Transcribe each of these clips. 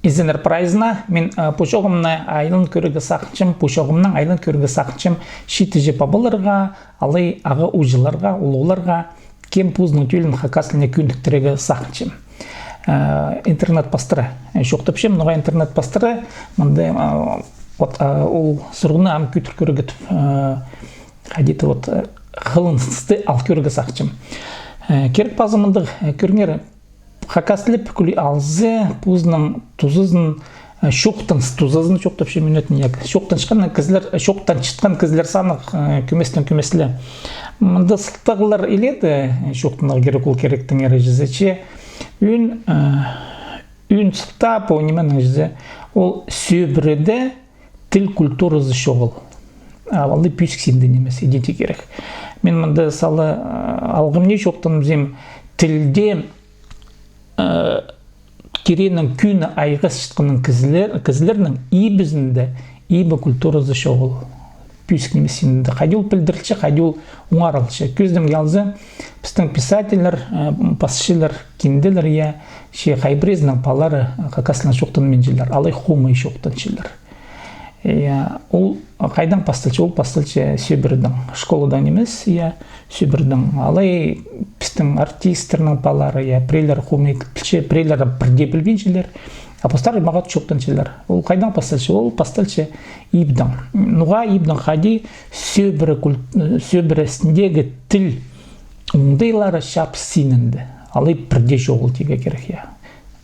Изенер прайзна мен пошоғымны айлын көрігі сақчым, пошоғымның айлын көрігі сақчым шитіже пабылырға, алай аға ұжыларға, ұлыларға кем пузның түйілін хакасліне күндіктірегі сақчым. Интернет пастыры. Шоқтыпшым, ноға интернет пастыры, мұнды ол сұрғыны ам күтір көрігітіп, қадеті ғылынсызды ал көрігі сақчым. Керек пазымындық көріңер хакасліп күлі алзы, пузның тузызын, шоқтын тузызын шоқтыпшым минөтін ек. Шоқтан шыққан кізлер саны көместен-көмеслі. Мұнды сылтығылар еледі, шоқтынағы керек ол керектің әрі жізече. Үн сылта по неменің жізе, ол сөбіреді тіл культурызы шоғыл. Алды пүйсік сенді немес, едеті керек. Мен мұнды салы алғымне шоқтын бізем тілде керенің күні айғыз шытқының кізілерінің ибізінде ибі культурызы шоғыл. Пүйсік немес сенді. Қайды ол пілдірілші, қайды ол оңарылшы. Көздім ялзы, біздің писателер, пасшылар, кенделер, қайбірезінің палары қақасынан шоқтын менжелер, алай хумай шоқтын шелер. Ол қайдан пастылшы? Ол пастылшы сөбірдің. Школыдан емес, сөбірдің. Алай біздің артистерінің палары, прейлер хумай кілші, прейлер бірде білбеншілер. Апостар мағат шоқтыншылар. Ол қайдан пастылшы? Ол пастылшы ибдің. Нұға ибдің қади сөбірісіндегі тіл ұңдайлары шап синінді. Алай бірде жоғыл теге керек.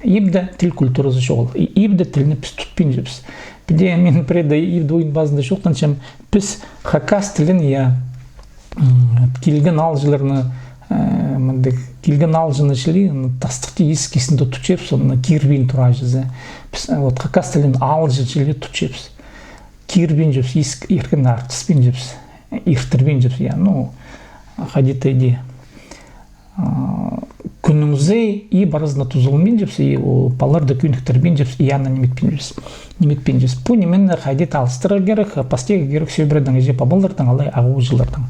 Ибді тіл культурасы жоғыл. Ибді тіліні біз тұтпен жепіз. Біде мен преда ибді ойын базында шоқтыншым біз хакас тілін келген алжыларыны келген алжыны шілі тастықты ескесінде тұтшепс, оны кирбен тұра жүзі. Біз хакас тілін алжы шілі тұтшепс. Кирбен жепс, еркен артыспен жепс, ертірбен жепс. Қадеті де күніңізі и барызына тұзылмен жепс, паларды күніктірбен жепс, яны неметпен жепс. Бұ немен қадет алыстыры керек, пастегі керек сөйбірдің еже пабылдырдың, алай ағу жылырдың.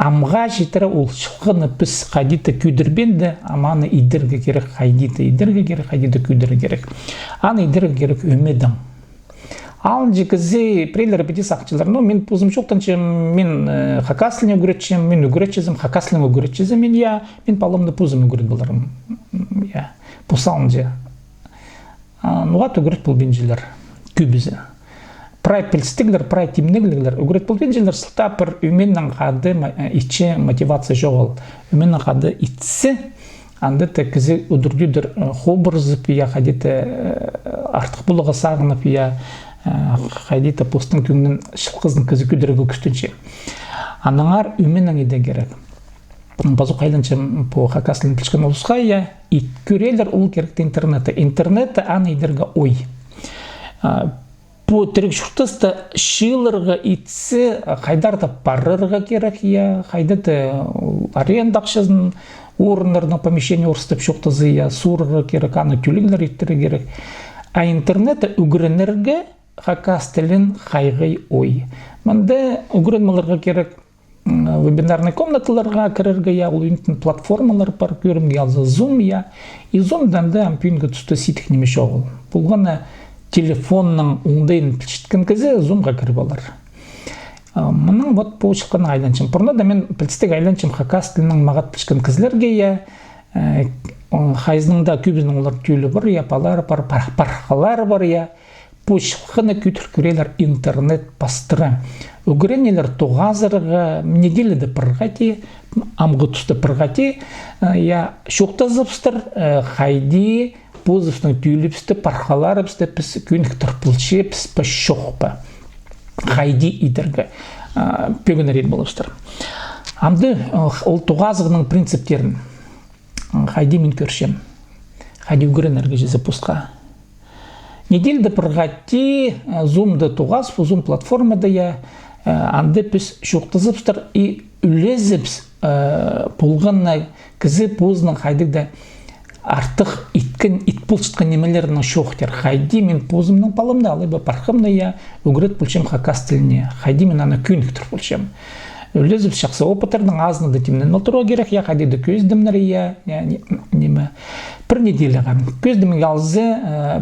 Амға жетірі ол шылғыны біз қадеті күйдірбенді, аманы идіргі керек, қадеті идіргі керек, қадеті күйдірі керек. Аны идіргі керек өмедің. Ал жекізе прейлері беде сақчылар. Мен пузым шоқтанчы, мен хакасліне үгіретчем, мен үгіретчезім, хакасліне үгіретчезім, мен палымды пузым үгірет боларым. Пусалын же. Нұғат үгірет бол бенжелер, көбізі. Прай пілстігілер, прай тимнігілер, үгірет бол бенжелер сылта бір үменнің қады иче мотивация жоғыл. Үменнің қады итсі, анда тәкізі үдірдүйдір хобырзып, қадеті артық бұлығы сағынып, қайдеті постың күннің шылқыздың кізі күдірігі күстінші. Анаңар үменің еде керек. Базу қайданчым по хакаслын пішкен олысқа, көрелер ол керекті интернеті. Интернеті аны едерге ой. По түрік шұртысты шылырға итсі қайдарды парырға керек, қайдады арендақшызын орындардың помещение орыстып шоқтызы, сұрға керек, аны түлігілер еттері керек. А интернеті үгірінерге хакас тілін қайғай ой. Мұнда үгірінмаларға керек вебинарный комнаталарға кірерге, ол үйінтін платформалар бар, көрімге алзы Zoom, и Zoom-дан да ампүйінгі түсті ситік немеш оғыл. Бұлғаны телефонның оңдайын пілшіткен кезі Zoom-ға кіріп алар. Мұның вот бұл шыққан айланчым. Бұрында да мен пілістік айланчым хакас тілінің мағат пілшкен кезлерге, хайзының да көбізінің олар түйілі бар, палар бар, парқалар бар, пошыққыны күтір көрелер интернет пастыры. Үгіренелер тоғазырға, неделеді пырғати, амғы түсті пырғати, шоқта зыпстыр, қайди, позывсының түйіліпсті, парқаларыпсті, піс күйінік тұрпылшы, піс піс шоқпы. Қайди идіргі пөгінер ед болыстыр. Амды ол тоғазығының принциптерін қайди мен көршем. Қайди үгіренерге жезі пұстқа. Неделді пырғати, Zoom-ды тоғаз, Zoom платформада анды піс шоқтызыпстыр и үлезіпс болғанна кізі позының қайдыгда артық иткен, итпұл шытқан немелерінің шоқтер. Қайди мен позымның палымда, алайба парқымда үгірет бұлшем хакас тіліне. Қайди мен ана күйініктір бұлшем. Өлезіп шақсы опытырдың азны да темнен отыру керек, я қадеді көздімнір, я неме. Бір неделеға. Көздімін алзы,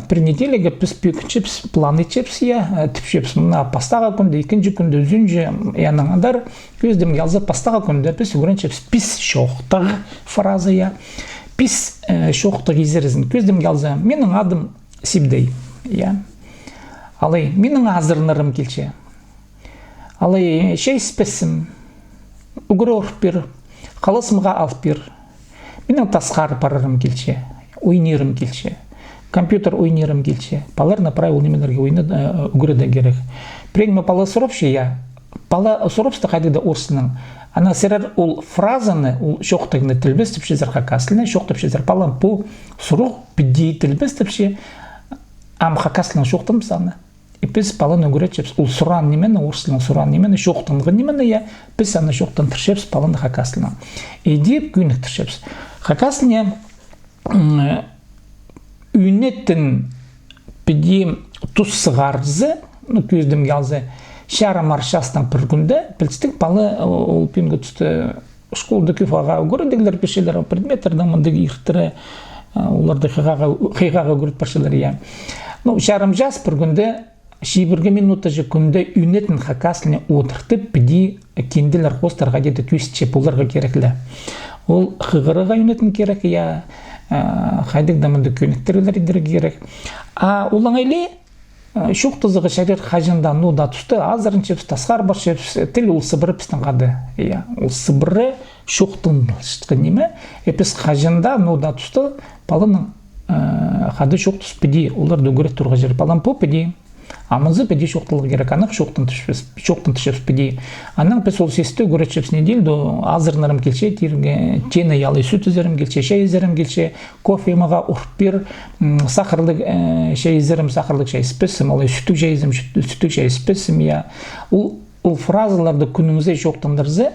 бір неделеге піс пөкіншепс, планы чепс, я тіпшепс, мұна пастаға күнді, екінші күнді үзінжі, яның адар, көздімін алзы пастаға күнді піс үгірінчепс, піс шоқтық фразы, я. Піс шоқтық езерізін. Көздімін алзы, менің адым Сибдей, я. Алай, менің азырнырым келче. Алай, шей спесім, үгірі орып бір, қалысымға алып бір. Менің тасқары парарым келче, ойнерім келче, компьютер ойнерім келче. Палар направил немелерге ойны үгірі де керек. Прегіме пала сұропшы, я. Пала сұропсты қайдыда орсының. Ана серер ол фразаны, ол шоқтығыны тілбестіп шезір қақасылына, шоқтып шезір палан бұл сұруқ бідей тілбестіп ше, ам қақасылына шоқтым саны. И біз палан үгіретшепс, ол сұран немені, орсылың сұран немені, шоқтыңғы немені, я, біз аны шоқтын тұршепс, палан қақасылына. Едеп күйінік тұршепс. Қақасылына үйнеттін бідей тұс сығарзы, көздім ялзы, шара маршастан бір күнді, білістік палы ол пенгі түсті школды көфаға көріндегілер пешелер, предметтердің мұндығы иқтірі, оларды қиғаға көріп пешелер, я. Шарам жас бір күнді, шейбірге минута же күнді үйнетін қақасылына отыртып, біді кенделер қостарға деді көстчеп оларға кереклі. Ол қиғырыға үйнетін керек, я, қайдық дамынды көніктерілер едері керек. Олың айле, шоқтызығы шәрер қажында нуда түсті, азырын чепс, тасқар бар чепс, тіл ол сыбыры пістің қады. Ол сыбыры шоқтың шытқы неме, епіс қажында нуда түсті, палының қады шоқтыз піде, олар дөңгірет тұрға жер. Палан по піде, амызы піде шоқтылығы керек, анық шоқтын түшепс піде. Анық піс ол сесті көрет чепс неделді, азырнарым келше, тені ялы сүт үзерім келше, шай үзерім келше, кофе маға ұрып бер, сақырлық шай үзерім, сақырлық шай іспесім, алай сүттік шай үзерім, сүттік шай іспесім, я. Ол фразаларды күніңізде шоқтындырзы,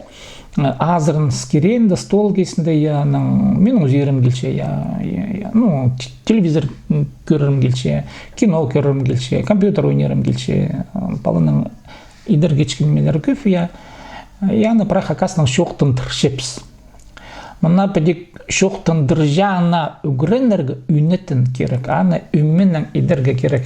азырын скеренді, стол кесінде, мен өзерім келше, телевизор көрірім келше, кино көрірім келше, компьютер ойнерім келше, балының идер кечкенмелері көп, яны бірақ ақасының шоқтын тұршепс. Мұна пәдек шоқтындыр жана үгірінергі үйнетін керек, аны үмменнің идерге керек.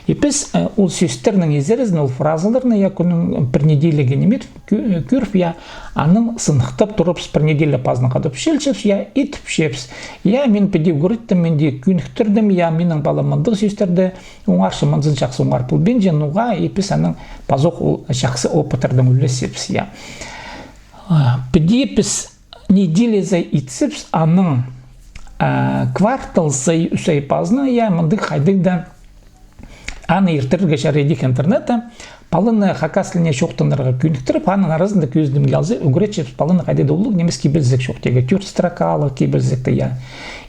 Епіс ол сөстерінің езерізін, ол фразаларыны, я күнің бір неделеге немет көріп, я аның сынықтап тұрыпс бір неделе пазны қадып шелчепс, я итіп шепс. Я мен пәде үгіріттім, менде күйініктірдім, я менің баламындық сөстерді оңаршы мұнзын жақсы оңар бұл бен женуға, епіс аның пазоқ жақсы опытырдың үлесепс, я. Пәде епіс неделезай итсепс, аның кварталзай үсай пазны, я мұндық қайдық да аны ертірге шаредік интернетті, палыны қақасыліне шоқтындарға күйініктіріп, аның арасында көздім келзі, үгіретшепс палыны қайдеді олық, немес кебілзік шоқтеге, төр стракалы кебілзікті, я.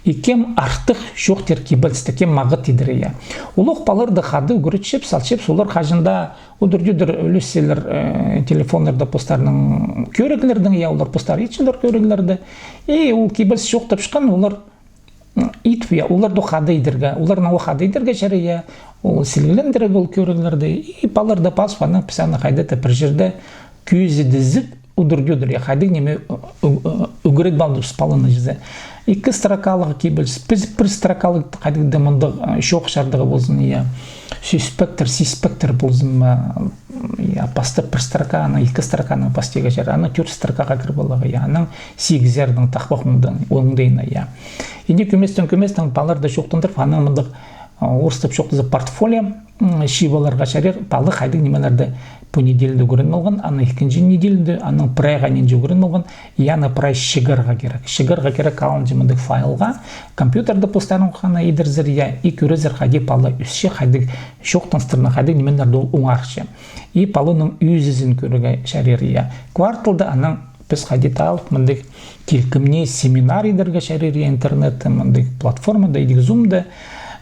И кем артық шоқтер кебілсті, кем мағыт едірі, я. Олық палырды қады үгіретшепс, алшепс, олар қажында өдір-өдір өліселер телефонларда постарының көрегілердің, я, олар постар етшілер көрегілерді. И ол кебілс шоқтап шыққан, олар итіп, я, оларды қады едірге, оларына о қады едірге шәрі, я, ол сілгілендірі ол көрегілерді. И палырды пасфаның пісаны қайдеті бір жерде көзі дізіп, өдір-өдір, я, қайды неме үгірет балды палыны жезе. Екі строкалығы кебілс, бір строкалығы қайдықда мұнды шоқ шардығы болсын, я, сүйспектір, сиспектір болсын, я, пасты бір строканы, екі строканы пастеге жар, аны төр строкаға кір болығы, я, аның сегізердің тақпақ оңдайына, я. Енді көместен паларды шоқтындырып, аның мұндық орыстып шоқтызы портфолио, шибаларға шарер, палы қайдық немелерді понеделді көрін болған, аны екінші неделді, аның прайға ненде көрін болған, яны прай шығырға керек. Шығырға керек алын жеміндік файлға, компьютерді постарын қана едірзір, я, и көрезір қайды палы үсше қайдық шоқтынстырына қайдық немелерді ол оңаршы. И палының үйзізін көріге шарер, я. Кварталды аның біз қайды тағылып, мұндық келкімне семинар едірге шарер, я, интернетті, мұндық платформада, едік зумды,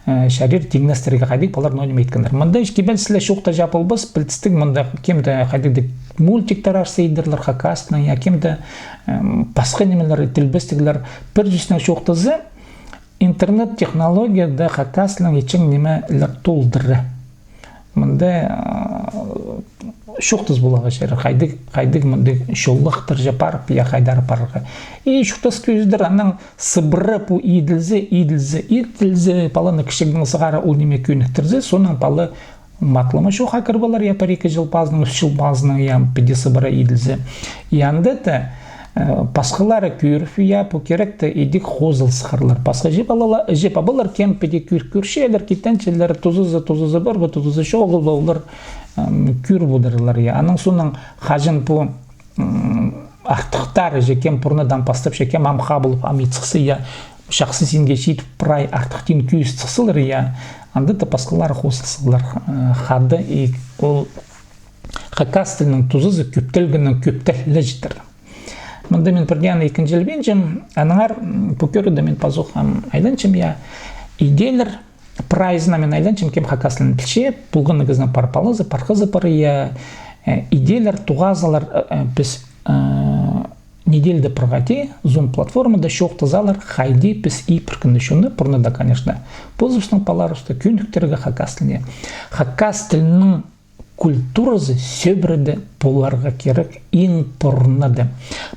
шарир тегнестерге қайдық палар нойнем еткендер. Мұнда ішке бәлсілі шоқта жапыл біз, білтістік мұнда кемді қайдық мультиктар арсы едірлер қақасына, я кемді басқа немелер тілбістігілер бір жүсіне шоқтызы интернет технологияда қақасының ечің немелер толдыры. мындай шуқтыз булага жер хайдык мындай шоллахтыр жапарып я хайдар парга и шуқтас көздер анан сыбырып у идилзе паланы кишигдин сыгары ул неме күйнүктүрзе сонун палы матлама шу хакер балар я парика жылпазның шылпазның я педи сыбыра идилзе яндыты пасхалары күйрф я по керекте идик хозыл сыхарлар пасха жеп абалар кем педи күйршелер китенчелер тузуза бар тузуза шогыл болар күр будырлар я аның сонун хажын по артыктар же кем пурнадан пастап шекем амха булып амицсы я шахсы синге шит прай артыктин күйс цысылар я анда да пасхалар хозылсылар хады и ол хакастылның тузуза көптелгеннен көптелле житер. Мында мен бірден екінші елбенжім, аныңар пөкөрді мен пазухам айданчым я идейлер прайзына мен айданчым кем хакаслын тілше, бұлғын негізінің парпалызы, парқызы пары я идейлер туғазалар біз недельді пырғати, Zoom платформада шоқтызалар хайди біз и піркіндішуны пұрнада, конечно. Позывсының паларышты күйіндіктерге хакаслыне. Хакаслының культурасы сөбірді боларға керек ең пұрнады.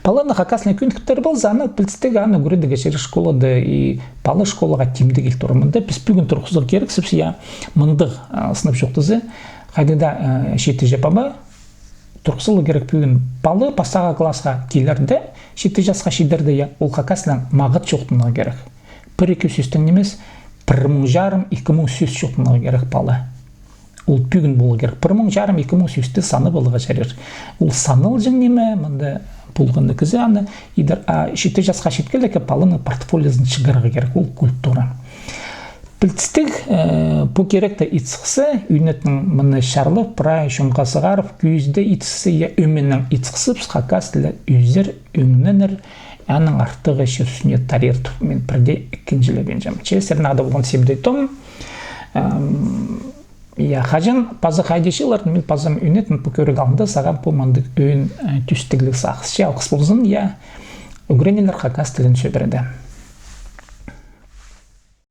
Паланы хакасына күндіктер бол заны білістегі аны көреді шері школады и палы школаға тимді кел тұрмында. Біз бүгін тұрқызыр керек, сіпсі я мындық сынып жоқтызы. Қайдыда шеті жепаба, тұрқызылы керек бүгін палы пастаға классқа келерді, шеті жасқа шедерді я ол хакасына мағыт жоқтыға керек. 1-2 сөзтің немес, 1,5-2,000 сөз жоқтыға керек палы. Ол бүгін болу керек. 1,5-2,000 сөзді саны болуға жарыр. Ол саныл жын неме, мұнда болғанды кізі аны, шеті жасқа шеткелдекі палыны портфолиясын шығарға керек. Ол культура. Білтістік, бұл керекті итсықсы, үйнетінің мұны шарлып, прай шонға сығарып, күйізді итсықсы, я өменнің итсықсы, хакастылы өздер өңінінір, әнің артығы шерсіне тарир тұп. Мен бірде екіншілі бенжем. Челестерін ағда болған себді айтым. Я хажын пазы хайдешілер, мен пазым үйнетін пөкөрі қалында саған помандық өйін түстігілік сақсы. Алқыс болзын, я үгренелер хакас тілін сөбіреді.